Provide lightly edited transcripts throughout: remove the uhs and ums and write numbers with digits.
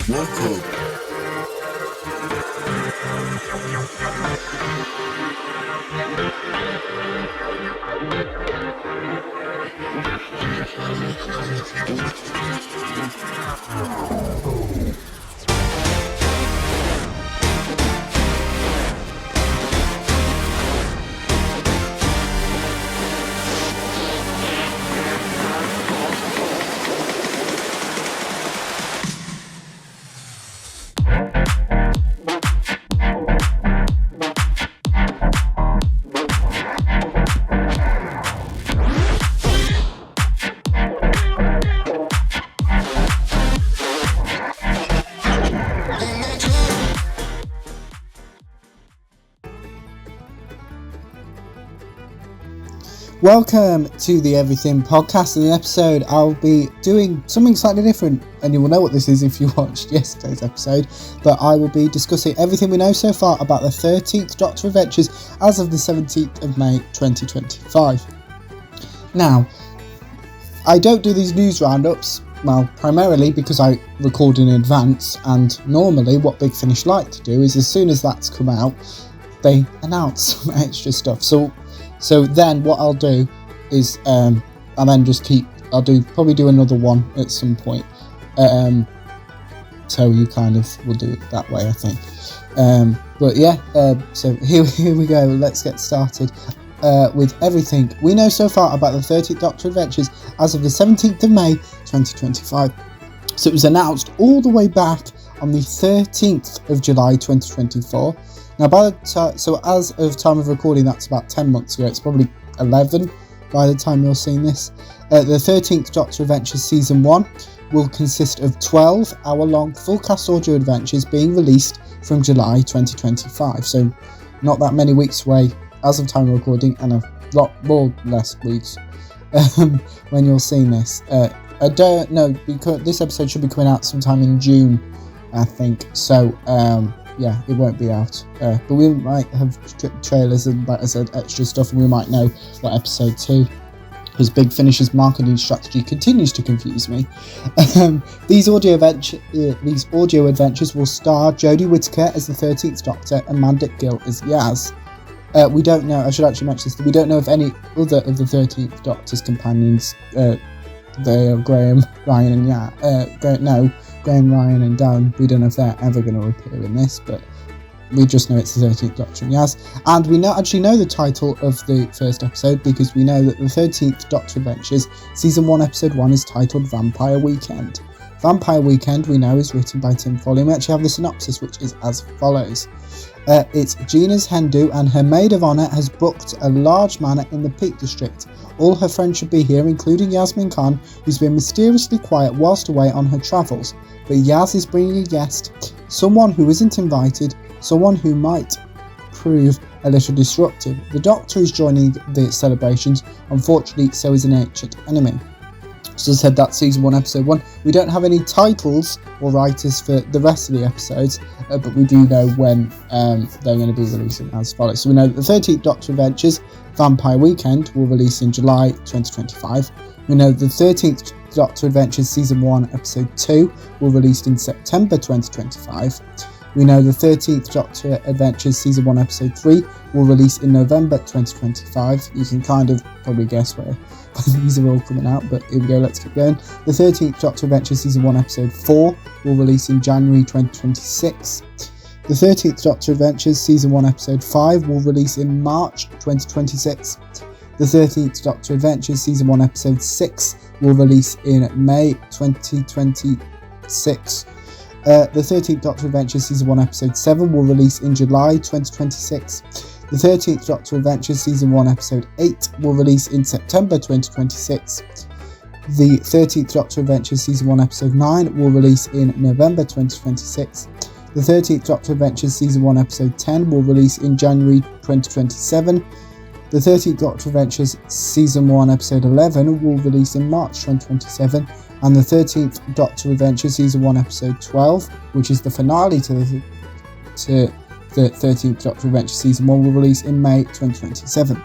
Welcome. Welcome to the Everything Podcast. In the episode, I'll be doing something slightly different, and you will know what this is if you watched yesterday's episode, but I will be discussing everything we know so far about the 13th Doctor Adventures as of the 17th of May 2025. Now, I don't do these news roundups, well, primarily because I record in advance, and normally what Big Finish like to do is as soon as that's come out, they announce some extra stuff. So then what I'll do is I'll probably do another one at some point. So you kind of will do it that way, I think. So here we go. Let's get started with everything we know so far about the 13th Doctor Adventures as of the 17th of May 2025. So it was announced all the way back on the 13th of July 2024. Now, as of time of recording, that's about 10 months ago. It's probably 11 by the time you're seeing this. The 13th Doctor Adventures Season 1 will consist of 12 hour-long full-cast audio adventures being released from July 2025. So, not that many weeks away as of time of recording, and a lot more less weeks when you're seeing this. I don't know, because this episode should be coming out sometime in June, I think. So, yeah, it won't be out, but we might have trailers and, like I said, extra stuff, and we might know what episode 2, because Big Finish's marketing strategy continues to confuse me. These audio adventures will star Jodie Whittaker as the 13th Doctor and Mandip Gill as Yaz. We don't know, I should actually mention this, we don't know if any other of the 13th Doctor's companions, they are Graham, Ryan and Graham, Ryan and Dan, we don't know if they're ever going to appear in this, but we just know it's the 13th Doctor and Yaz. And we actually know the title of the first episode, because we know that the 13th Doctor Adventures Season 1 Episode 1 is titled Vampire Weekend. Vampire Weekend, we know, is written by Tim Foley, and we actually have the synopsis, which is as follows. It's Gina's Hendu, and her maid of honour has booked a large manor in the Peak District. All her friends should be here, including Yasmin Khan, who's been mysteriously quiet whilst away on her travels. But Yaz is bringing a guest, someone who isn't invited, someone who might prove a little disruptive. The Doctor is joining the celebrations. Unfortunately, so is an ancient enemy. So as I said, that's Season 1, Episode 1. We don't have any titles or writers for the rest of the episodes, but we do know when they're going to be releasing as follows. So we know that the 13th Doctor Adventures Vampire Weekend will release in July 2025. We know the 13th Doctor Adventures Season 1, Episode 2 will release in September 2025. We know the 13th Doctor Adventures Season 1 Episode 3 will release in November 2025. You can kind of probably guess where these are all coming out, but here we go, let's keep going. The 13th Doctor Adventures Season 1 Episode 4 will release in January 2026. The 13th Doctor Adventures Season 1 Episode 5 will release in March 2026. The 13th Doctor Adventures Season 1 Episode 6 will release in May 2026. The 13th Doctor Adventures Season 1 Episode 7 will release in July 2026. The 13th Doctor Adventures Season 1 Episode 8 will release in September 2026. The 13th Doctor Adventures Season 1 Episode 9 will release in November 2026. The 13th Doctor Adventures Season 1 Episode 10 will release in January 2027. The 13th Doctor Adventures Season 1 Episode 11 will release in March 2027. And the 13th Doctor Adventures Season 1 Episode 12, which is the finale to the 13th Doctor Adventures Season 1, will release in May 2027.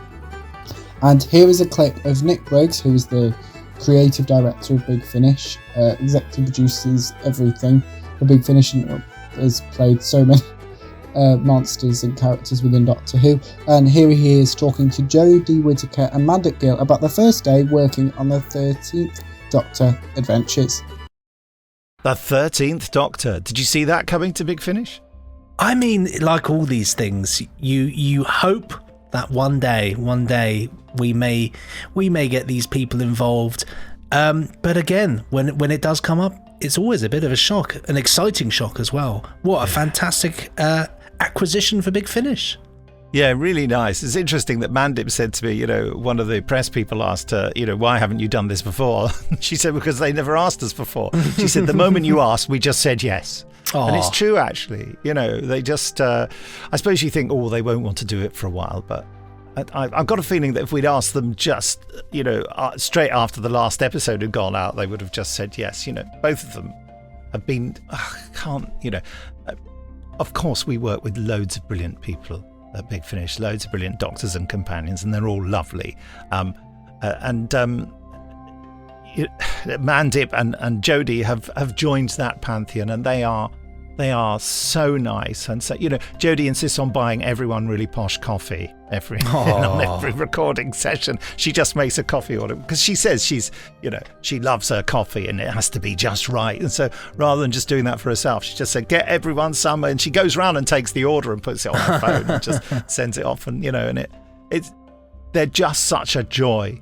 And here is a clip of Nick Briggs, who is the creative director of Big Finish, executive produces everything, The Big Finish and has played so many monsters and characters within Doctor Who, and here he is talking to Jodie Whittaker and Mandip Gill about the first day working on the 13th Doctor adventures. The 13th Doctor. Did you see that coming to Big Finish? I mean, like all these things, you hope that one day we may get these people involved. But again, when it does come up, it's always a bit of a shock, an exciting shock as well. What a fantastic acquisition for Big Finish. Yeah, really nice. It's interesting that Mandip said to me, one of the press people asked her, why haven't you done this before? She said, because they never asked us before. She said, the moment you asked, we just said yes. Aww. And it's true, actually. They just, I suppose you think, they won't want to do it for a while, but I've got a feeling that if we'd asked them just, straight after the last episode had gone out, they would have just said yes. Both of them have been, of course we work with loads of brilliant people at Big Finish, loads of brilliant doctors and companions, and they're all lovely. Mandip and Jodie have joined that pantheon, and they are so nice. And so, Jodie insists on buying everyone really posh coffee on every recording session. She just makes a coffee order because she says she loves her coffee and it has to be just right. And so rather than just doing that for herself, she just said, get everyone some, and she goes around and takes the order and puts it on her phone and just sends it off. And, they're just such a joy,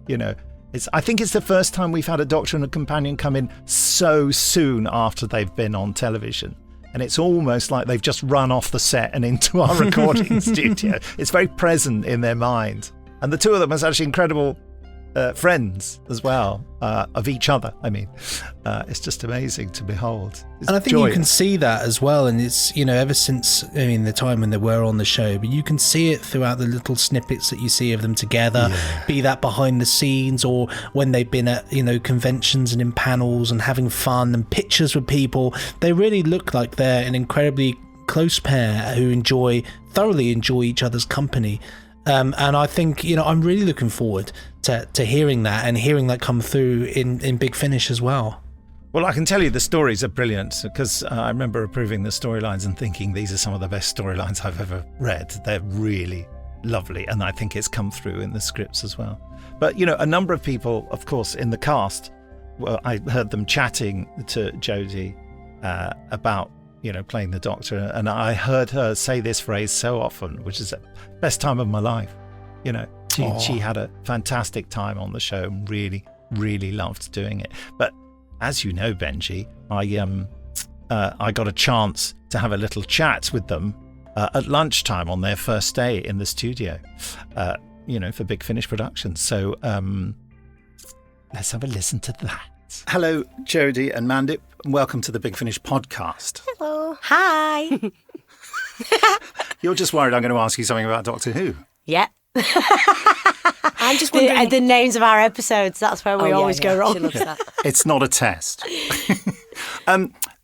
I think it's the first time we've had a Doctor and a companion come in so soon after they've been on television. And it's almost like they've just run off the set and into our recording studio. It's very present in their mind. And the two of them are actually incredible friends as well, of each other. I mean, it's just amazing to behold. It's and I think joyous. You can see that as well. And it's, ever since, the time when they were on the show, but you can see it throughout the little snippets that you see of them together, be that behind the scenes or when they've been at, conventions and in panels and having fun and pictures with people. They really look like they're an incredibly close pair who thoroughly enjoy each other's company. And I think, I'm really looking forward to hearing that and hearing that come through in Big Finish as well. Well, I can tell you the stories are brilliant because I remember approving the storylines and thinking these are some of the best storylines I've ever read. They're really lovely, and I think it's come through in the scripts as well. But, a number of people, of course, in the cast, I heard them chatting to Jodie about playing the Doctor, and I heard her say this phrase so often, which is the best time of my life. She had a fantastic time on the show and really, really loved doing it. But as you know, Benji, I got a chance to have a little chat with them at lunchtime on their first day in the studio, for Big Finish Productions. So let's have a listen to that. Hello, Jodie and Mandip, and welcome to the Big Finish podcast. Hello. Hi. You're just worried I'm going to ask you something about Doctor Who. Yeah. I'm just wondering the names of our episodes. That's where we always go wrong. She loves that. It's not a test.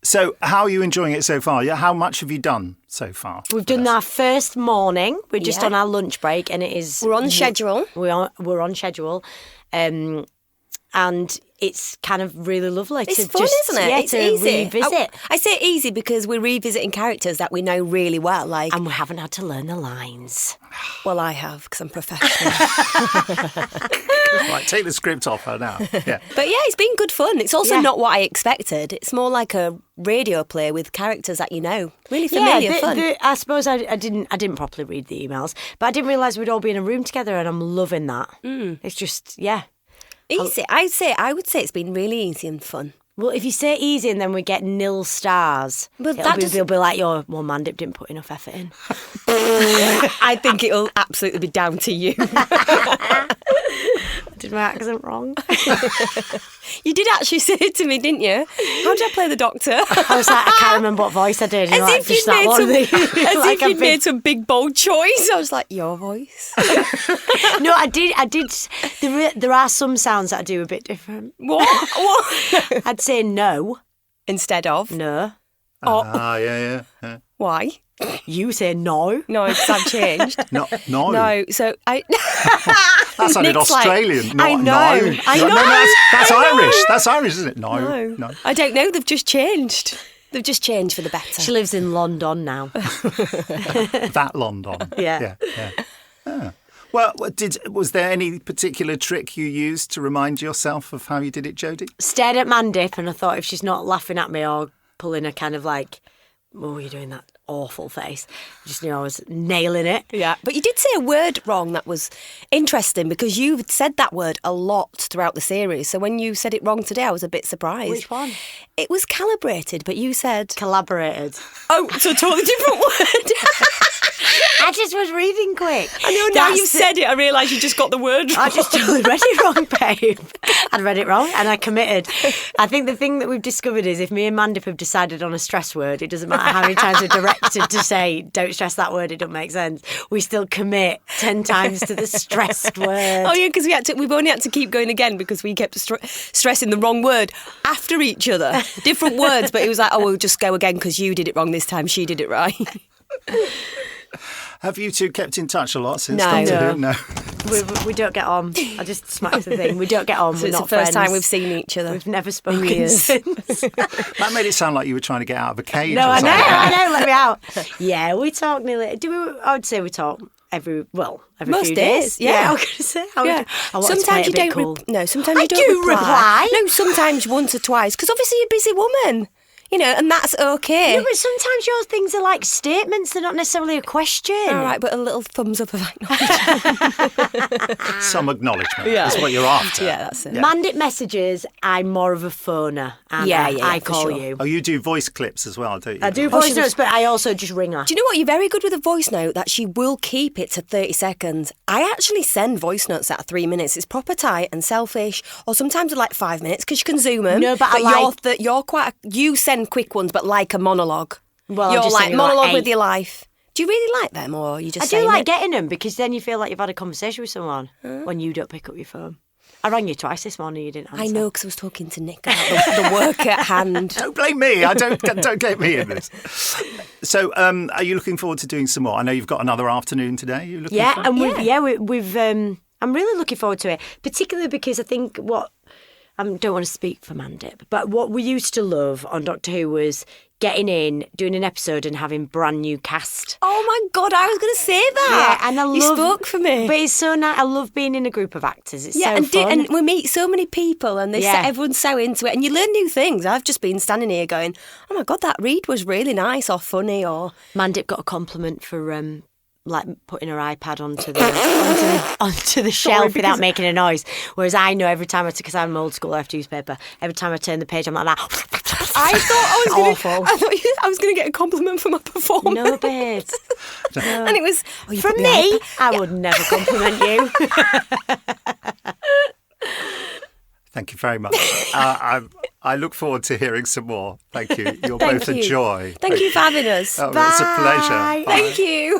So how are you enjoying it so far? Yeah, how much have you done so far? We've done our first morning. We're just on our lunch break, and it is. We're on schedule. We're on schedule, and it's kind of really lovely. It's fun, isn't it? Yeah, it's to easy. revisit. I say easy because we're revisiting characters that we know really well, and we haven't had to learn the lines. Well, I have because I'm professional. Right, take the script off her now. Yeah. But yeah, it's been good fun. It's also not what I expected. It's more like a radio play with characters that you know. Really familiar, fun. I suppose I didn't properly read the emails, but I didn't realise we'd all be in a room together, and I'm loving that. It's just easy. I would say it's been really easy and fun. Well, if you say easy and then we get nil stars, it'll be like, Mandip didn't put enough effort in. I think it'll absolutely be down to you. Did my accent wrong? You did actually say it to me, didn't you? How did I play the Doctor? I was like, I can't remember what voice I did. As if you'd made some big bold choice. I was like, your voice. No, I did. There are some sounds that I do a bit different. What? I'd say no instead of no. Yeah. Why? You say no. No, because I've changed. No. No, so I... That sounded Nick's Australian. I know. No, that's Irish. That's Irish, isn't it? No. I don't know. They've just changed. They've just changed for the better. She lives in London now. That London. Yeah. Ah. Well, was there any particular trick you used to remind yourself of how you did it, Jodie? Stared at Mandip and I thought if she's not laughing at me or pulling a kind of like, oh, you're doing that awful face, I just knew I was nailing it. Yeah, but you did say a word wrong that was interesting because you've said that word a lot throughout the series. So when you said it wrong today, I was a bit surprised. Which one? It was calibrated, but you said... Collaborated. Oh, so a totally different word. I just was reading quick. I know, now you've said it, I realise you just got the word wrong. I just totally read it wrong, babe. I'd read it wrong and I committed. I think the thing that we've discovered is if me and Mandip have decided on a stress word, it doesn't matter how many times we're directed to say, don't stress that word, it doesn't make sense. We still commit 10 times to the stressed word. Oh, yeah, because we've only had to keep going again because we kept stressing the wrong word after each other. Different words, but it was like, oh, we'll just go again because you did it wrong this time, she did it right. Have you two kept in touch a lot since No. Doctor Who? No. We don't get on. I just smacked the thing. We don't get on. So We're it's not the first friends. time we've seen each other. We've never spoken years. since. That made it sound like you were trying to get out of a cage. No, or I know, something. I know. Let me out. Yeah, we talk nearly. I would say we talk every Most few days, yeah. I was going to say. I want to Sometimes play it you a bit don't. cool. No, sometimes I you don't do reply. No, sometimes once or twice because obviously you're a busy woman, and that's okay. No, but sometimes your things are like statements. They're not necessarily a question. All right, but a little thumbs up of acknowledgement. Some acknowledgement. Yeah. That's what you're after. Yeah, that's it. Yeah. Mandip messages, I'm more of a phoner. And Yeah, I for call sure. you. Oh, you do voice clips as well, don't you? I do voice notes, but I also just ring her. Do you know what? You're very good with a voice note that she will keep it to 30 seconds. I actually send voice notes at 3 minutes. It's proper tight and selfish. Or sometimes like 5 minutes because you can zoom them. No, but you're quite... You send quick ones, but like a monologue. Well, you're I'm just like saying monologue like with your life. Do you really like them or you just I do saying like it? getting them because then you feel like you've had a conversation with someone when you don't pick up your phone. I rang you twice this morning, you didn't answer. I know because I was talking to Nick about the work at hand. Don't blame me. I don't get me in this. So, are you looking forward to doing some more? I know you've got another afternoon today. You looking Yeah, forward? and we've I'm really looking forward to it, particularly because I think I don't want to speak for Mandip, but what we used to love on Doctor Who was getting in, doing an episode and having brand new cast. Oh my God, I was going to say that. Yeah, and you spoke for me. But it's so nice. I love being in a group of actors. It's so and fun. and we meet so many people and everyone's so into it and you learn new things. I've just been standing here going, oh my God, that read was really nice or funny or... Mandip got a compliment for like putting her iPad onto the shelf without making a noise. Whereas I know every time because I'm old school, I have to use paper. Every time I turn the page, I'm like that. I thought awful. I was going to get a compliment for my performance. No, babe. No. And it was From me. I would never compliment you. Thank you very much. I look forward to hearing some more. Thank you. You're Thank both you. a joy. Thank you for having us. Oh, it's a pleasure. Bye. Thank you.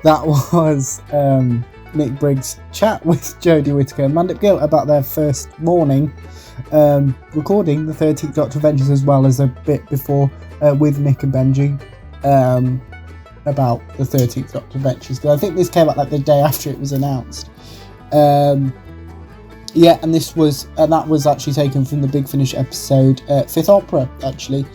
That was Nick Briggs' chat with Jodie Whittaker and Mandip Gill about their first morning recording the 13th Doctor Adventures, as well as a bit before with Nick and Benji about the 13th Doctor Adventures. Because I think this came out like the day after it was announced. Yeah, and that was actually taken from the Big Finish episode, Fifth Opera, actually.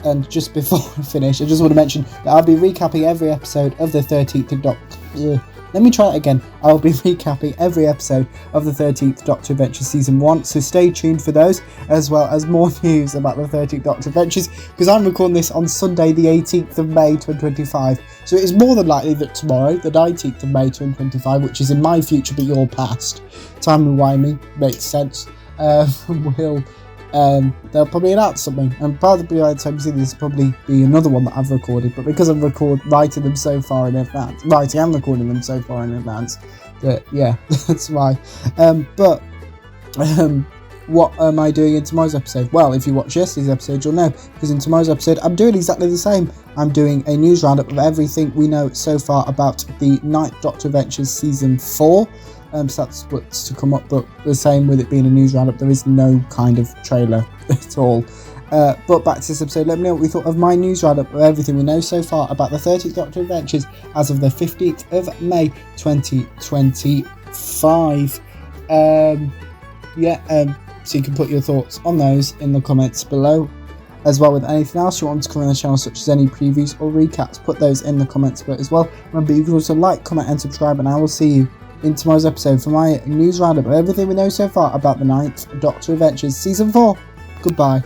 And just before I finish, I just want to mention that I'll be recapping every episode of the 13th Doctor... Let me try it again. I'll be recapping every episode of the 13th Doctor Adventures Season 1, so stay tuned for those, as well as more news about the 13th Doctor Adventures, because I'm recording this on Sunday the 18th of May 2025, so it is more than likely that tomorrow, the 19th of May 2025, which is in my future but your past, timey-wimey, makes sense, they'll probably announce something, and probably by the time you see this, will probably be another one that I've recorded, but because I'm writing them so far in advance, writing and recording them so far in advance, that, yeah, that's why. What am I doing in tomorrow's episode? Well, if you watch yesterday's episode, you'll know, because in tomorrow's episode, I'm doing exactly the same. I'm doing a news roundup of everything we know so far about the Ninth Doctor Adventures Season 4. So that's what's to come up, but the same with it being a news roundup, there is no kind of trailer at all. But back to this episode, let me know what we thought of my news roundup of everything we know so far about the 13th Doctor Adventures as of the 15th of May 2025. So you can put your thoughts on those in the comments below. as well with anything else you want to cover on the channel, such as any previews or recaps. Put those in the comments below as well. Remember, you can also like, comment and subscribe, and I will see you in tomorrow's episode for my news roundup of everything we know so far about the 9th Doctor Adventures Season 4. Goodbye.